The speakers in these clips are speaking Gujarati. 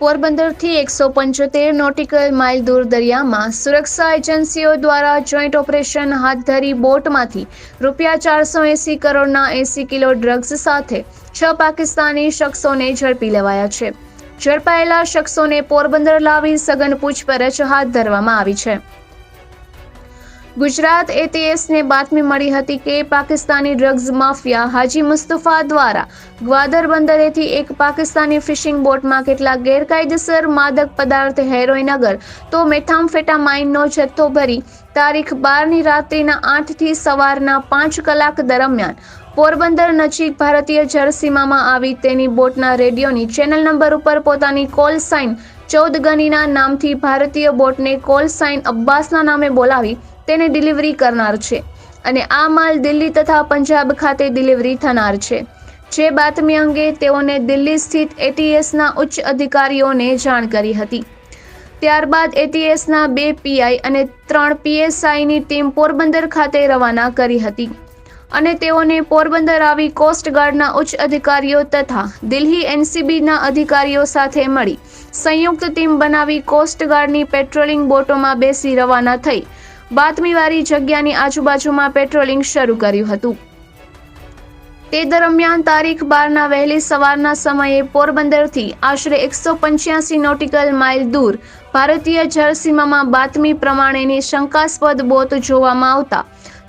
પોરબંદરથી 175 નોટિકલ માઇલ દૂર દરિયામાં સુરક્ષા એજન્સીઓ દ્વારા જોઈન્ટ ઓપરેશન હાથ ધરી બોટમાંથી ₹480 કરોડના 80 કિલો ડ્રગ્સ સાથે 6 પાકિસ્તાની શખ્સોને ઝડપી લેવાયા છે। ઝડપાયેલા શખ્સોને પોરબંદર લાવી સઘન પૂછપરછ હાથ ધરવામાં આવી છે। ગુજરાત એટીએસને બાતમી મળી હતી કે પાકિસ્તાની ડ્રગ્સ માફિયા હાજી મુસ્તફા દ્વારા ગ્વાદર બંદરેથી એક પાકિસ્તાની ફિશિંગ બોટમાં કેટલાક ગેરકાયદેસર માદક પદાર્થ હેરોઇન અગર તો મેથામ્ફેટામાઇનનો જથ્થો ભરી તારીખ 12ની રાત્રિના 8 થી સવારના 5 કલાક દરમિયાન પોરબંદર નજીક ભારતીય જળસીમામાં આવી તેની બોટના રેડિયોની ચેનલ નંબર ઉપર પોતાની કોલ સાઇન 14 ગનીના નામથી ભારતીય બોટને કોલ સાઇન અબ્બાસના નામે બોલાવી તેને ડિલિવરી કરનાર છે અને આ માલ દિલ્હી તથા પંજાબ ખાતે ડિલિવરી થનાર છે। જે બાતમી અંગે તેઓને દિલ્હી સ્થિત એટીએસના ઉચ્ચ અધિકારીઓને જાણ કરી હતી। ત્યારબાદ એટીએસના 2 પીઆઈ અને 3 પીએસઆઈની ટીમ પોરબંદર ખાતે રવાના કરી હતી અને તેઓને પોરબંદર આવી કોસ્ટગાર્ડના ઉચ્ચ અધિકારીઓ તથા દિલ્હી એનસીબીના અધિકારીઓ સાથે મળી સંયુક્ત ટીમ બનાવી કોસ્ટગાર્ડની પેટ્રોલિંગ બોટોમાં બેસી રવાના થઈ બાતમીવાળી જગ્યાની આજુબાજુમાં પેટ્રોલિંગ શરૂ કર્યું હતું। તે દરમિયાન તારીખ 12ના વહેલી સવારના સમયે પોરબંદરથી આશરે 185 નોટિકલ માઇલ દૂર ભારતીય જળસીમામાં બાતમી પ્રમાણેની શંકાસ્પદ બોટ જોવામાં આવતા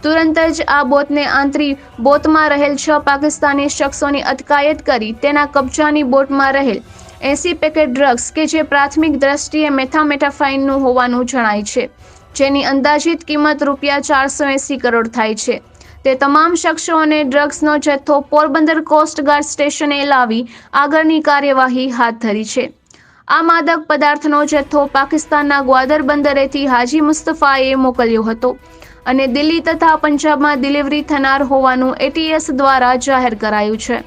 તુરંત જ આ બોટને આંતરી બોટમાં રહેલ 6 પાકિસ્તાની શખ્સોની અટકાયત કરી તેના કબજાની બોટમાં રહેલ 80 પેકેટ ડ્રગ્સ કે જે પ્રાથમિક દ્રષ્ટિએ મેથામ્ફેટામાઇનનું હોવાનું જણાય છે, જેની અંદાજિત કિંમત ₹480 કરોડ થાય છે, તે તમામ શખ્સો અને ડ્રગ્સનો જથ્થો પોરબંદર કોસ્ટગાર્ડ સ્ટેશને લાવી આગળની કાર્યવાહી હાથ ધરી છે। આ માદક પદાર્થનો જથ્થો પાકિસ્તાનના ગ્વાદર બંદરેથી હાજી મુસ્તફાએ મોકલ્યો હતો અને દિલ્હી તથા પંજાબમાં ડિલિવરી થનાર હોવાનું એટીએસ દ્વારા જાહેર કરાયું છે।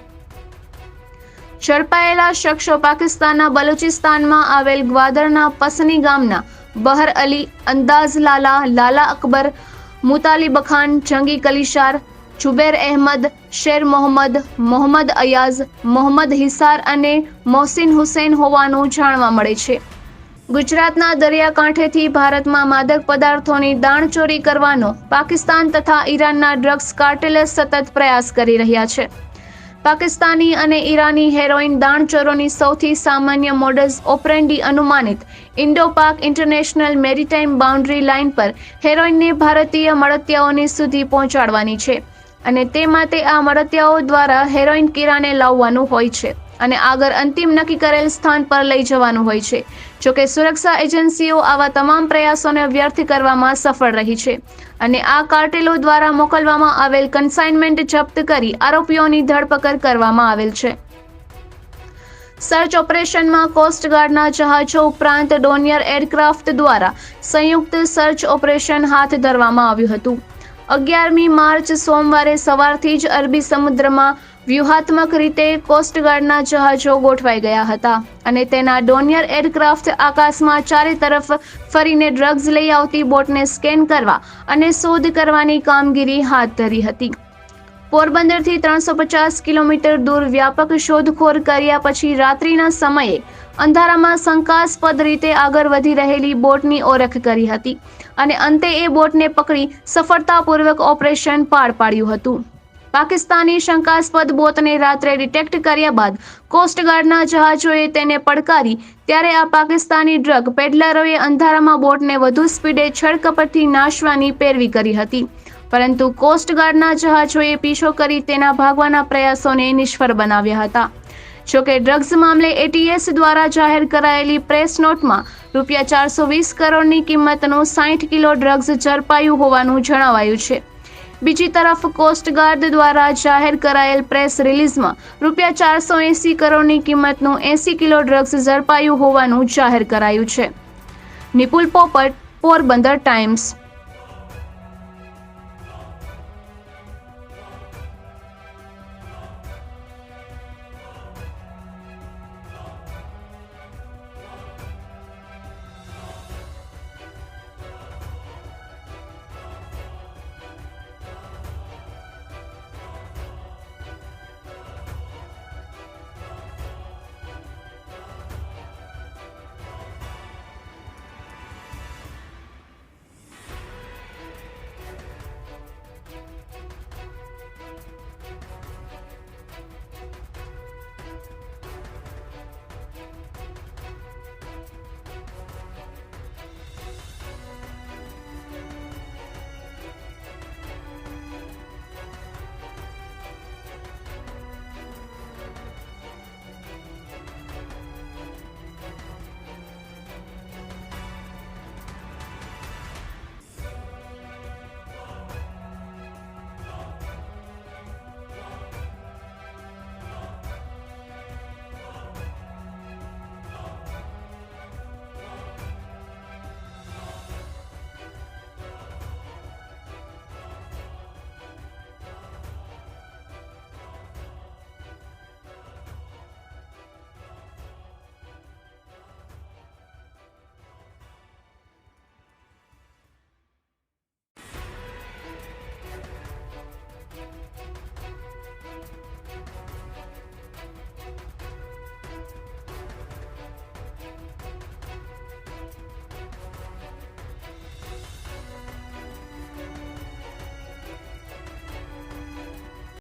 ઝડપાયેલા શખ્સો પાકિસ્તાનના બલુચિસ્તાનમાં આવેલ ગ્વાદરના પસની ગામના બહર અલી, અંદાઝ લાલા, લાલા અકબર, મુતાલિબ ખાન, જંગી કલિશાર, જુબેર અહેમદ, શેર મોહમ્મદ, મોહમ્મદ અયાઝ, મોહમ્મદ હિસાર અને મોહસિન હુસૈન હોવાનું જાણવા મળે છે। ગુજરાતના દરિયાકાંઠેથી ભારતમાં માદક પદાર્થોની દાણચોરી કરવાનો પાકિસ્તાન તથા ઈરાનના ડ્રગ્સ કાર્ટેલ સતત પ્રયાસ કરી રહ્યા છે। પાકિસ્તાની અને ઈરાની હેરોઇન દાણચોરોની સૌથી સામાન્ય મોડસ ઓપરેન્ડી અનુમાનિત ઇન્ડો-પાક ઇન્ટરનેશનલ મેરીટાઇમ બાઉન્ડ્રી લાઇન પર હેરોઇનને ભારતીય મળતિયાઓની સુધી પહોંચાડવાની છે અને તે માટે આ મળતિયાઓ દ્વારા હેરોઇન કિરાને લાવવાનું હોય છે અને આગળ અંતિમ નક્કી કરેલ સ્થાન પર લઈ જવાનું હોય છે। જોકે સુરક્ષા એજન્સીઓ આવા તમામ પ્રયાસોને વ્યર્થ કરવામાં સફળ રહી છે અને આ કાર્ટેલો દ્વારા મોકલવામાં આવેલ કન્સાઇનમેન્ટ જપ્ત કરી આરોપીઓની ધરપકડ કરવામાં આવેલ છે। સર્ચ ઓપરેશનમાં કોસ્ટગાર્ડના જહાજો ઉપરાંત ડોનિયર એરક્રાફ્ટ દ્વારા સંયુક્ત સર્ચ ઓપરેશન હાથ ધરવામાં આવ્યું હતું। 11મી માર્ચ સોમવારે સવારથી જ અરબી સમુદ્રમાં વ્યૂહાત્મક રીતે કોસ્ટગાર્ડના જહાજો ગોઠવાઈ ગયા હતા અને તેના ડોનિયર એરક્રાફ્ટ આકાશમાં ચારે તરફ ફરીને ડ્રગ્સ લઈ આવતી બોટને સ્કેન કરવા અને શોધ કરવાની કામગીરી હાથ ધરી હતી। પોરબંદરથી 350 કિલોમીટર દૂર વ્યાપક શોધખોળ કર્યા પછી રાત્રિના સમયે અંધારામાં શંકાસ્પદ રીતે આગળ વધી રહેલી બોટની ઓળખ કરી હતી અને અંતે એ બોટને પકડી સફળતાપૂર્વક ઓપરેશન પાર પાડ્યું હતું। પાકિસ્તાની શંકાસ્પદ બોટને રાત્રે ડિટેક્ટ કર્યા બાદ કોસ્ટગાર્ડના જહાજોએ તેને પડકારી ત્યારે આ પાકિસ્તાની ડ્રગ પેડલરોએ અંધારામાં બોટને વધુ સ્પીડે છળકપટથી નાશવાની પેરવી કરી હતી, પરંતુ કોસ્ટગાર્ડના જહાજોએ પીછો કરી તેના ભાગવાના પ્રયાસોને નિષ્ફળ બનાવ્યા હતા। જોકે ડ્રગ્સ મામલે એટીએસ દ્વારા જાહેર કરાયેલી પ્રેસ નોટમાં ₹420 કરોડની કિંમતનું 60 કિલો ડ્રગ્સ ઝડપાયું હોવાનું જણાવાયું છે। બીજી તરફ કોસ્ટગાર્ડ દ્વારા જાહેર કરાયેલ પ્રેસ રિલીઝમાં ₹480 કરોડની કિંમતનું 80 કિલો ડ્રગ્સ ઝડપાયું હોવાનું જાહેર કરાયું છે। નિપુલ પોપટ, પોરબંદર ટાઈમ્સ।